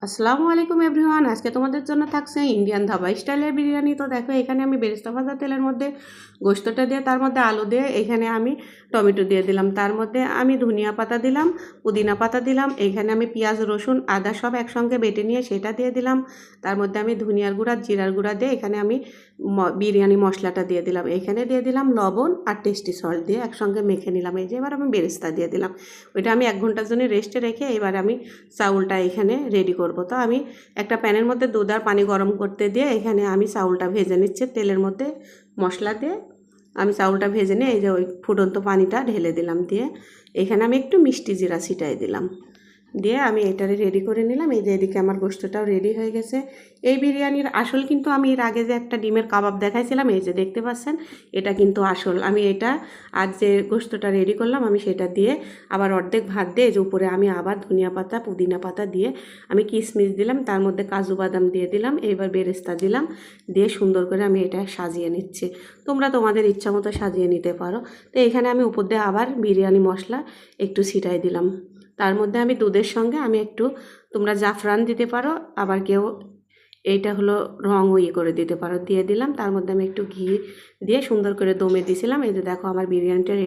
আসসালামু আলাইকুম এভরিওয়ান। আজকে তোমাদের জন্য থাকছে ইন্ডিয়ান ধাবা স্টাইলের বিরিয়ানি। তো দেখো, এখানে আমি বেরেস্তা ভাজা তেলের মধ্যে গোশতটা দিয়ে, তার মধ্যে আলু দিয়ে, এখানে আমি টমেটো দিয়ে দিলাম, তার মধ্যে আমি ধনিয়া পাতা দিলাম, পুদিনা পাতা দিলাম, এখানে আমি পেঁয়াজ রসুন আদা সব একসঙ্গে বেটে নিয়ে সেটা দিয়ে দিলাম, তার মধ্যে আমি ধনিয়ার গুঁড়া জিরার গুঁড়া দিয়ে এখানে আমি বিরিয়ানি মশলাটা দিয়ে দিলাম, এখানে দিয়ে দিলাম লবণ আর টেস্টি সল্ট দিয়ে একসঙ্গে মেখে নিলাম। এই যে এবার আমি বেরেস্তা দিয়ে দিলাম, ওইটা আমি 1 ঘন্টার জন্য রেস্টে রেখে এবার আমি চাউলটা এখানে রেডি করব। তো আমি একটা প্যানের মধ্যে দুধ আর পানি গরম করতে দিয়ে এখানে আমি চাউলটা ভেজে নিচ্ছি তেলের মধ্যে মশলা দিয়ে। আমি চাউলটা ভেজে নিয়ে এই যে ওই ফুটন্ত পানিটা ঢেলে দিলাম, দিয়ে এখানে আমি একটু মিষ্টি জিরা ছিটাই দিলাম, দিয়ে আমি এটারে রেডি করে নিলাম। এই যে এদিকে আমার গোশতটাও রেডি হয়ে গেছে। এই বিরিয়ানির আসল কিন্তু আমি এর আগে যে একটা ডিমের কাবাব দেখাইছিলাম, এই যে দেখতে পাচ্ছেন, এটা কিন্তু আসল। আমি এটা আজ যে গোশতটা রেডি করলাম আমি সেটা দিয়ে আবার অর্ধেক ভাত দিয়ে, যে উপরে আমি আবার ধনিয়া পাতা পুদিনা পাতা দিয়ে আমি কিশমিশ দিলাম, তার মধ্যে কাজু বাদাম দিয়ে দিলাম, এবার বেরেস্তা দিলাম, দিয়ে সুন্দর করে আমি এটা সাজিয়ে নিচ্ছি। তোমরা তোমাদের ইচ্ছা মতো সাজিয়ে নিতে পারো। তো এখানে আমি উপর দিয়ে আবার বিরিয়ানি মশলা একটু ছিটাই দিলাম, তার মধ্যে আমি দুধের সঙ্গে আমি একটু, তোমরা জাফরান দিতে পারো, আবার কেউ এইটা হলো রঙও করে দিতে পারো, দিয়ে দিলাম। তার মধ্যে আমি একটু ঘি দিয়ে সুন্দর করে দমে দিয়েছিলাম। এই যে দেখো আমার বিরিয়ানিটা